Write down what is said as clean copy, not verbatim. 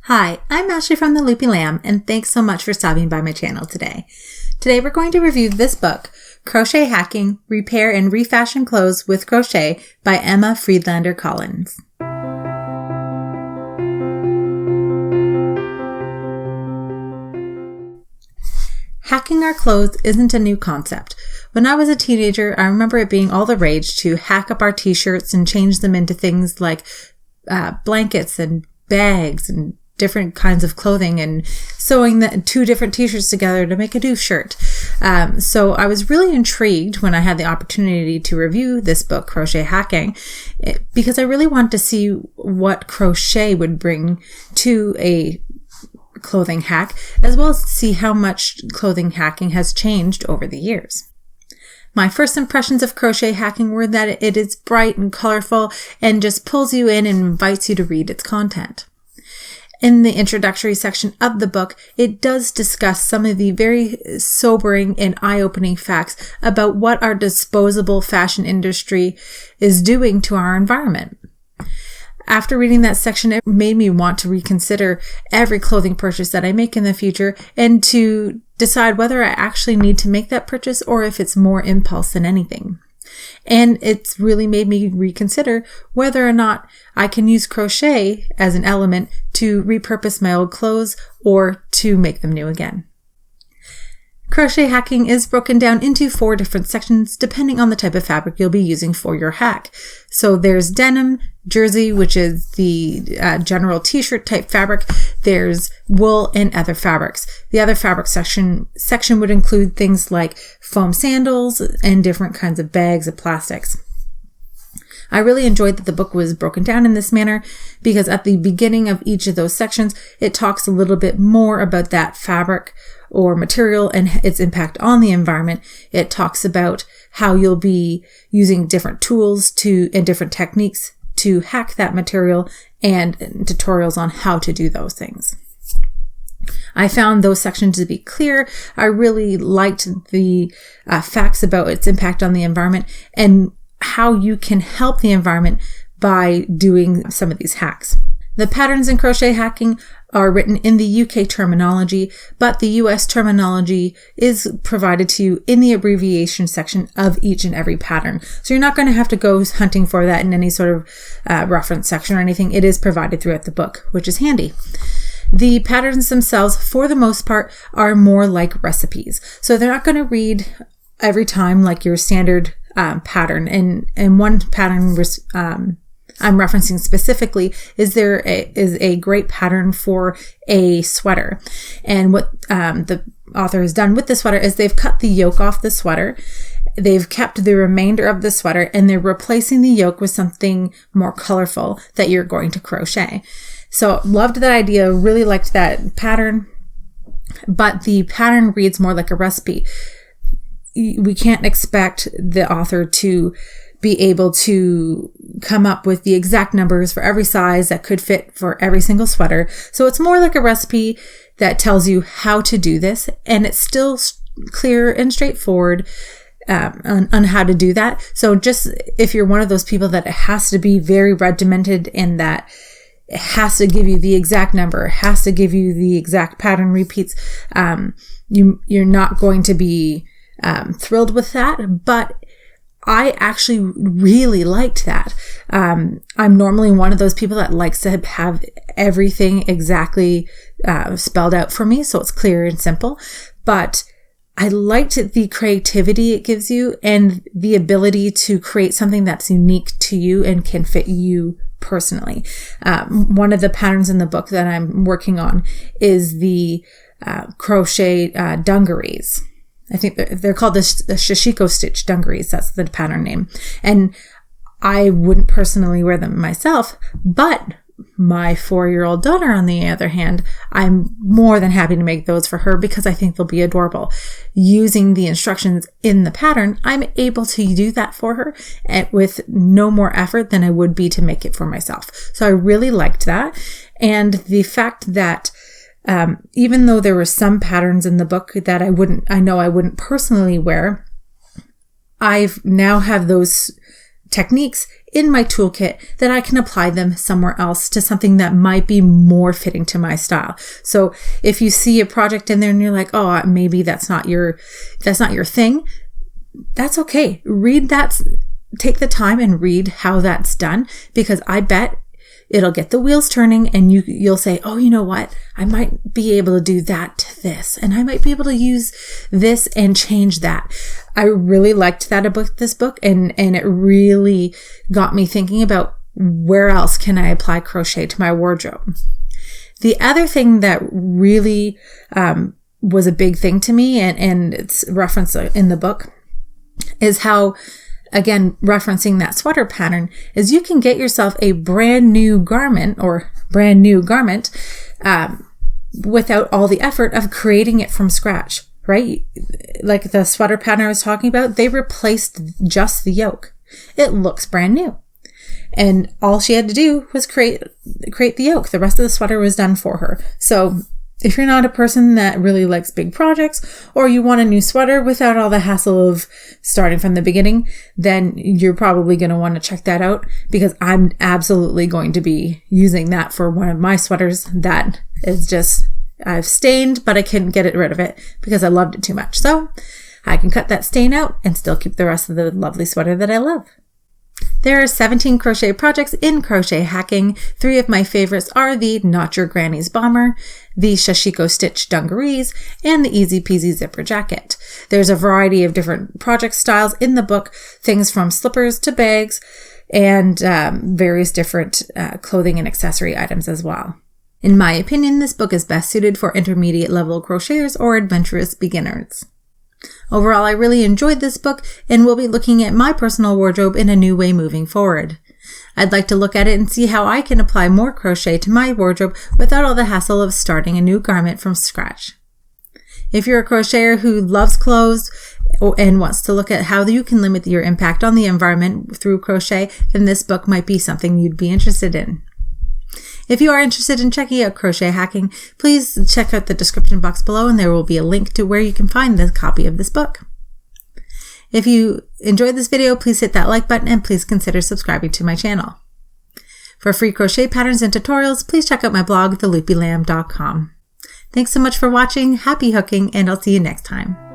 Hi, I'm Ashley from The Loopy Lamb, and thanks so much for stopping by my channel today. Today we're going to review this book, Crochet Hacking, Repair and Refashion Clothes with Crochet by Emma-Friedlander-Collins. Hacking our clothes isn't a new concept. When I was a teenager, I remember it being all the rage to hack up our t-shirts and change them into things like blankets and bags and different kinds of clothing and sewing the two different t-shirts together to make a new shirt. So I was really intrigued when I had the opportunity to review this book, Crochet Hacking, because I really wanted to see what crochet would bring to a clothing hack, as well as see how much clothing hacking has changed over the years. My first impressions of crochet hacking were that it is bright and colorful and just pulls you in and invites you to read its content. In the introductory section of the book, it does discuss some of the very sobering and eye-opening facts about what our disposable fashion industry is doing to our environment. After reading that section, it made me want to reconsider every clothing purchase that I make in the future and to decide whether I actually need to make that purchase or if it's more impulse than anything. And it's really made me reconsider whether or not I can use crochet as an element to repurpose my old clothes or to make them new again. Crochet hacking is broken down into 4 different sections depending on the type of fabric you'll be using for your hack. So there's denim, jersey, which is the general t-shirt type fabric. There's wool and other fabrics. The other fabric section would include things like foam sandals and different kinds of bags of plastics. I really enjoyed that the book was broken down in this manner because at the beginning of each of those sections, it talks a little bit more about that fabric or material and its impact on the environment. It talks about how you'll be using different tools and different techniques to hack that material and tutorials on how to do those things. I found those sections to be clear. I really liked the facts about its impact on the environment and how you can help the environment by doing some of these hacks. The patterns in crochet hacking are written in the UK terminology, but the US terminology is provided to you in the abbreviation section of each and every pattern. So you're not going to have to go hunting for that in any sort of reference section or anything. It is provided throughout the book, which is handy. The patterns themselves, for the most part, are more like recipes. So they're not going to read every time like your standard pattern. And one pattern I'm referencing specifically is a great pattern for a sweater. And what the author has done with the sweater is they've cut the yoke off the sweater. They've kept the remainder of the sweater and they're replacing the yoke with something more colorful that you're going to crochet. So loved that idea, really liked that pattern, but the pattern reads more like a recipe. We can't expect the author to be able to come up with the exact numbers for every size that could fit for every single sweater. So it's more like a recipe that tells you how to do this, and it's still clear and straightforward on how to do that. So just if you're one of those people that it has to be very regimented and that it has to give you the exact number, it has to give you the exact pattern repeats, you're not going to be thrilled with that, but I actually really liked that. I'm normally one of those people that likes to have everything exactly spelled out for me, so it's clear and simple. But I liked the creativity it gives you and the ability to create something that's unique to you and can fit you personally. One of the patterns in the book that I'm working on is the crochet dungarees. I think they're called the Shishiko Stitch dungarees. That's the pattern name. And I wouldn't personally wear them myself, but my 4-year-old daughter, on the other hand, I'm more than happy to make those for her because I think they'll be adorable. Using the instructions in the pattern, I'm able to do that for her with no more effort than I would be to make it for myself. So I really liked that. And the fact that even though there were some patterns in the book that I know I wouldn't personally wear, I've now have those techniques in my toolkit that I can apply them somewhere else to something that might be more fitting to my style. So if you see a project in there and you're like, oh, maybe that's not your thing, that's okay. Read that, take the time and read how that's done, because I bet it'll get the wheels turning and you'll say, oh, you know what? I might be able to do that to this, and I might be able to use this and change that. I really liked that about this book, and it really got me thinking about where else can I apply crochet to my wardrobe. The other thing that really was a big thing to me, and it's referenced in the book, is how, again, referencing that sweater pattern, is you can get yourself a brand new garment without all the effort of creating it from scratch, right? Like the sweater pattern I was talking about, they replaced just the yoke. It looks brand new. And all she had to do was create the yoke. The rest of the sweater was done for her. So if you're not a person that really likes big projects, or you want a new sweater without all the hassle of starting from the beginning, then you're probably going to want to check that out, because I'm absolutely going to be using that for one of my sweaters that is just, I've stained, but I couldn't get rid of it because I loved it too much. So I can cut that stain out and still keep the rest of the lovely sweater that I love. There are 17 crochet projects in Crochet Hacking. 3 of my favorites are the Not Your Granny's Bomber, the Sashiko Stitch Dungarees, and the Easy Peasy Zipper Jacket. There's a variety of different project styles in the book, things from slippers to bags, and various different clothing and accessory items as well. In my opinion, this book is best suited for intermediate level crocheters or adventurous beginners. Overall, I really enjoyed this book and will be looking at my personal wardrobe in a new way moving forward. I'd like to look at it and see how I can apply more crochet to my wardrobe without all the hassle of starting a new garment from scratch. If you're a crocheter who loves clothes and wants to look at how you can limit your impact on the environment through crochet, then this book might be something you'd be interested in. If you are interested in checking out Crochet Hacking, please check out the description box below, and there will be a link to where you can find the copy of this book. If you enjoyed this video, please hit that like button and please consider subscribing to my channel. For free crochet patterns and tutorials, please check out my blog, theloopylamb.com. Thanks so much for watching, happy hooking, and I'll see you next time.